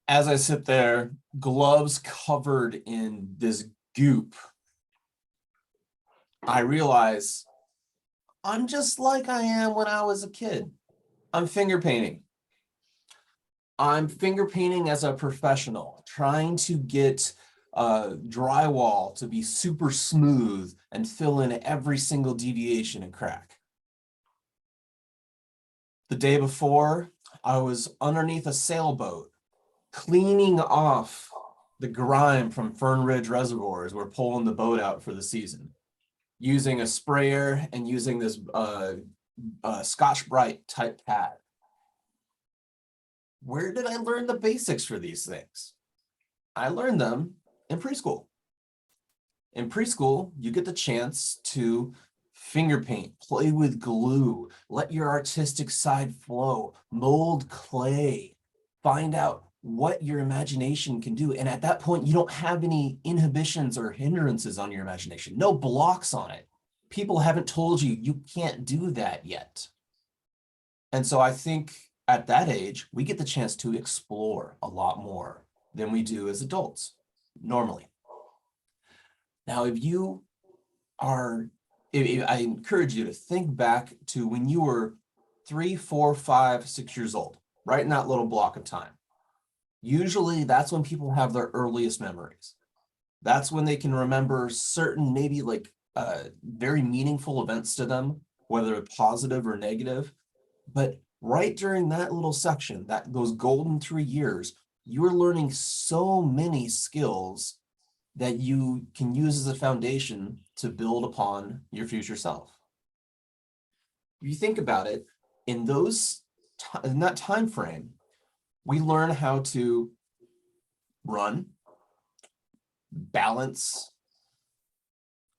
As I sit there, gloves covered in this goop, I realize I'm just like I am when I was a kid. I'm finger painting. I'm finger painting as a professional, trying to get drywall to be super smooth and fill in every single deviation and crack. The day before, I was underneath a sailboat, cleaning off the grime from Fern Ridge reservoirs. We're pulling the boat out for the season, using a sprayer and using this Scotch-Brite type pad. Where did I learn the basics for these things? I learned them in preschool. In preschool, you get the chance to finger paint, play with glue, let your artistic side flow, mold clay, find out what your imagination can do. And at that point, you don't have any inhibitions or hindrances on your imagination, no blocks on it. People haven't told you you can't do that yet. And so I think at that age, we get the chance to explore a lot more than we do as adults normally. Now, if you are, I encourage you to think back to when you were 3, 4, 5, 6 years old, right in that little block of time. Usually that's when people have their earliest memories. That's when they can remember certain, maybe like very meaningful events to them, whether positive or negative. But right during that little section, those golden 3 years, you're learning so many skills that you can use as a foundation to build upon your future self. If you think about it, in that time frame, we learn how to run, balance,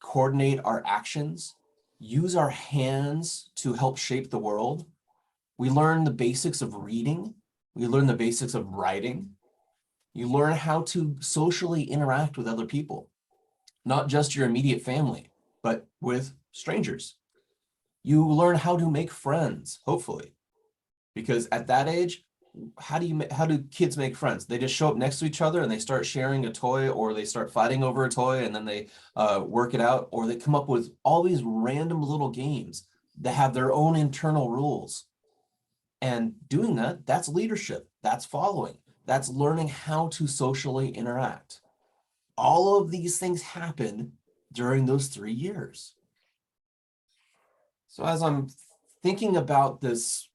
coordinate our actions, use our hands to help shape the world. We learn the basics of reading. We learn the basics of writing. You learn how to socially interact with other people, not just your immediate family, but with strangers. You learn how to make friends, hopefully, because at that age, how do kids make friends? They just show up next to each other and they start sharing a toy, or they start fighting over a toy and then they work it out, or they come up with all these random little games that have their own internal rules. And doing that, that's leadership, that's following, that's learning how to socially interact. All of these things happen during those 3 years. So as I'm thinking about this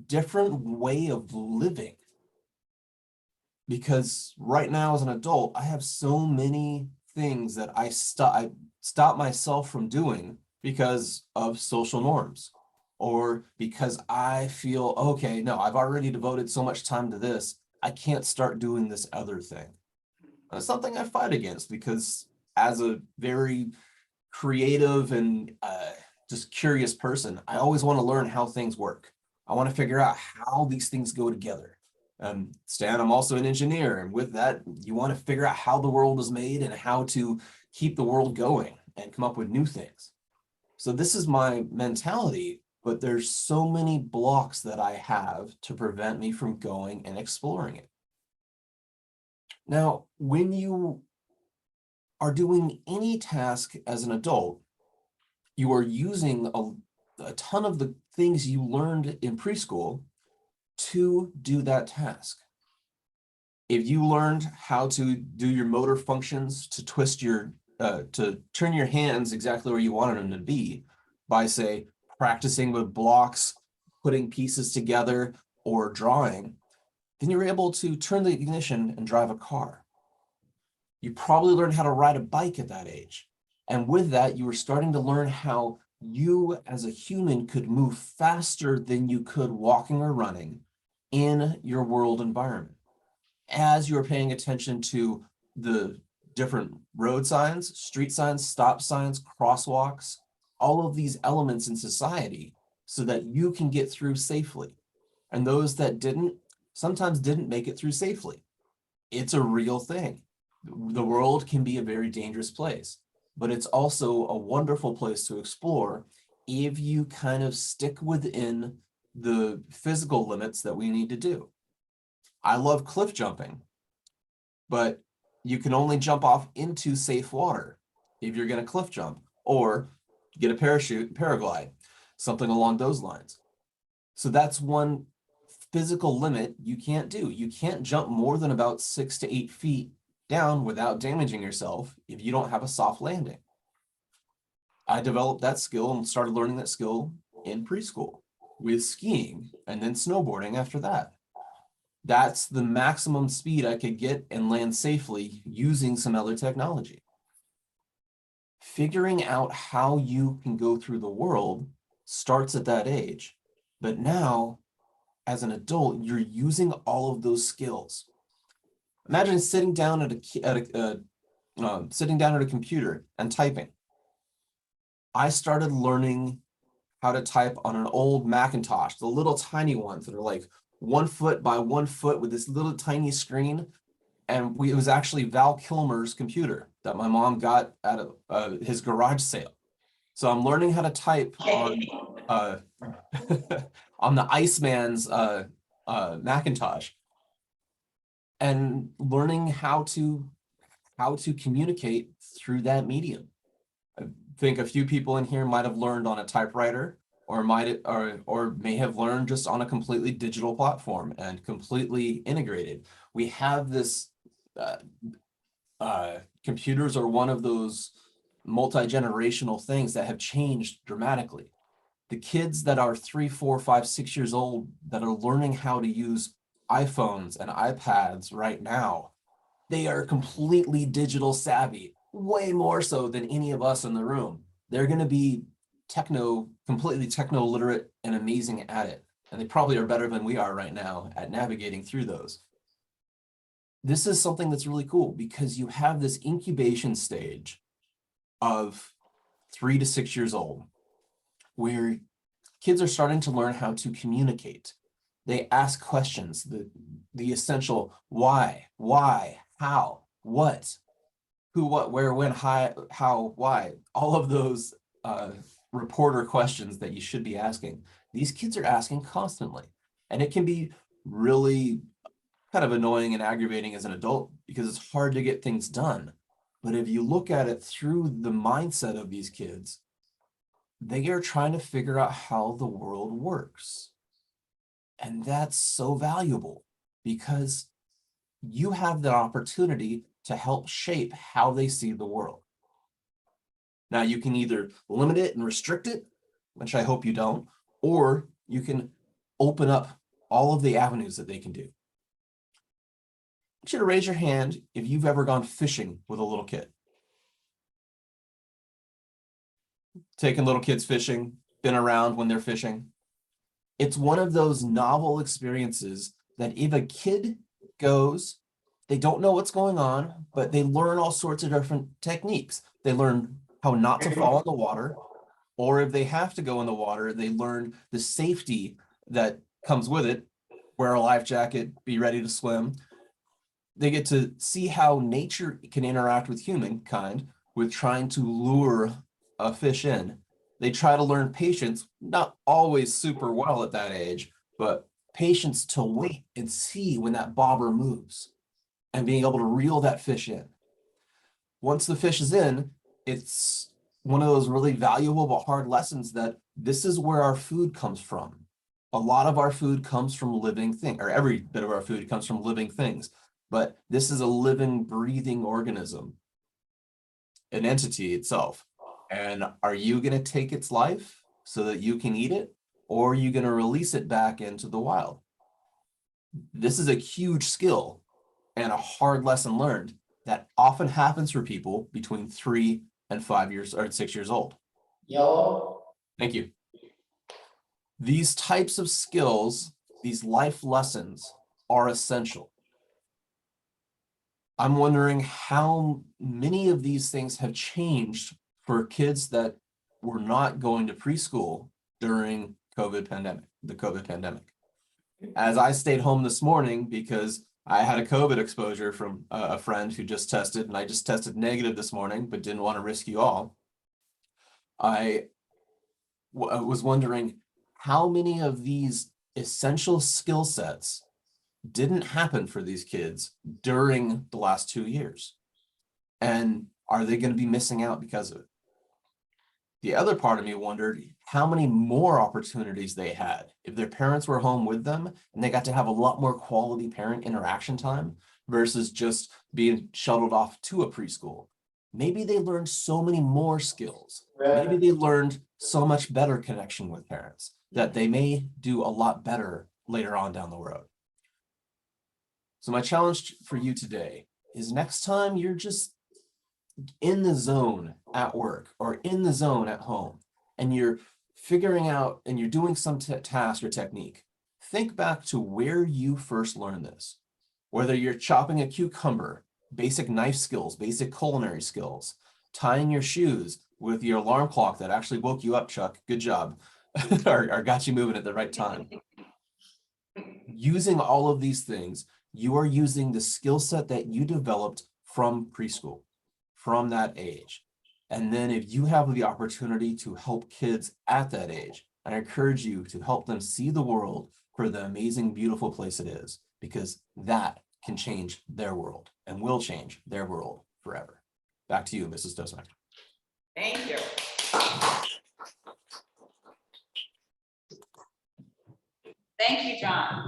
different way of living, because right now as an adult, I have so many things that I stop myself from doing because of social norms, or because I feel, okay, no, I've already devoted so much time to this, I can't start doing this other thing. That's something I fight against, because as a very creative and just curious person, I always want to learn how things work. I want to figure out how these things go together. Stan, I'm also an engineer, and with that, you want to figure out how the world was made and how to keep the world going and come up with new things. So this is my mentality, but there's so many blocks that I have to prevent me from going and exploring it. Now, when you are doing any task as an adult, you are using a ton of the things you learned in preschool to do that task. If you learned how to do your motor functions to to turn your hands exactly where you wanted them to be by, say, practicing with blocks, putting pieces together, or drawing, then you're able to turn the ignition and drive a car. You probably learned how to ride a bike at that age. And with that, you were starting to learn how you as a human could move faster than you could walking or running in your world environment. As you're paying attention to the different road signs, street signs, stop signs, crosswalks, all of these elements in society, so that you can get through safely. And those that sometimes didn't make it through safely. It's a real thing. The world can be a very dangerous place, but it's also a wonderful place to explore if you kind of stick within the physical limits that we need to do. I love cliff jumping, but you can only jump off into safe water if you're going to cliff jump, or get a parachute, paraglide, something along those lines. So that's one physical limit you can't do. You can't jump more than about 6 to 8 feet down without damaging yourself if you don't have a soft landing. I developed that skill and started learning that skill in preschool with skiing and then snowboarding after that. That's the maximum speed I could get and land safely using some other technology. Figuring out how you can go through the world starts at that age. But now, as an adult, you're using all of those skills. Imagine sitting down at a computer and typing. I started learning how to type on an old Macintosh, the little tiny ones that are like 1 foot by 1 foot with this little tiny screen. And it was actually Val Kilmer's computer that my mom got at his garage sale. So I'm learning how to type on on the Iceman's Macintosh, and learning how to communicate through that medium. I think a few people in here might have learned on a typewriter, or may have learned just on a completely digital platform and completely integrated. We have this computers are one of those multi-generational things that have changed dramatically. The kids that are 3, 4, 5, 6 years old that are learning how to use iPhones and iPads right now, they are completely digital savvy, way more so than any of us in the room. They're going to be completely techno literate and amazing at it. And they probably are better than we are right now at navigating through those. This is something that's really cool because you have this incubation stage of 3 to 6 years old where kids are starting to learn how to communicate. They ask questions, the essential why, how, what, who, what, where, when, how, why, all of those reporter questions that you should be asking. These kids are asking constantly. And it can be really kind of annoying and aggravating as an adult because it's hard to get things done. But if you look at it through the mindset of these kids, they are trying to figure out how the world works. And that's so valuable because you have the opportunity to help shape how they see the world. Now, you can either limit it and restrict it, which I hope you don't, or you can open up all of the avenues that they can do. I want you to raise your hand if you've ever gone fishing with a little kid. Taking little kids fishing, been around when they're fishing. It's one of those novel experiences that if a kid goes, they don't know what's going on, but they learn all sorts of different techniques. They learn how not to fall in the water, or if they have to go in the water, they learn the safety that comes with it, wear a life jacket, be ready to swim. They get to see how nature can interact with humankind with trying to lure a fish in. They try to learn patience, not always super well at that age, but patience to wait and see when that bobber moves and being able to reel that fish in. Once the fish is in, it's one of those really valuable but hard lessons that this is where our food comes from. A lot of our food comes from living things, or every bit of our food comes from living things. But this is a living, breathing organism, an entity itself. And are you going to take its life so that you can eat it, or are you going to release it back into the wild? This is a huge skill and a hard lesson learned that often happens for people between 3 and 5 years or 6 years old. Yellow. Thank you. These types of skills, these life lessons are essential. I'm wondering how many of these things have changed for kids that were not going to preschool during the COVID pandemic. As I stayed home this morning because I had a COVID exposure from a friend who just tested, and I just tested negative this morning, but didn't want to risk you all. I was wondering how many of these essential skill sets didn't happen for these kids during the last 2 years. And are they going to be missing out because of it? The other part of me wondered how many more opportunities they had if their parents were home with them and they got to have a lot more quality parent interaction time versus just being shuttled off to a preschool. Maybe they learned so many more skills. Maybe they learned so much better connection with parents that they may do a lot better later on down the road. So my challenge for you today is next time you're just in the zone at work or in the zone at home, and you're figuring out and you're doing some task or technique, think back to where you first learned this. Whether you're chopping a cucumber, basic knife skills, basic culinary skills, tying your shoes with your alarm clock that actually woke you up, Chuck, good job, or got you moving at the right time. Using all of these things, you are using the skill set that you developed from preschool, from that age. And then if you have the opportunity to help kids at that age, I encourage you to help them see the world for the amazing, beautiful place it is, because that can change their world and will change their world forever. Back to you, Mrs. Dosmak. Thank you. Thank you, John.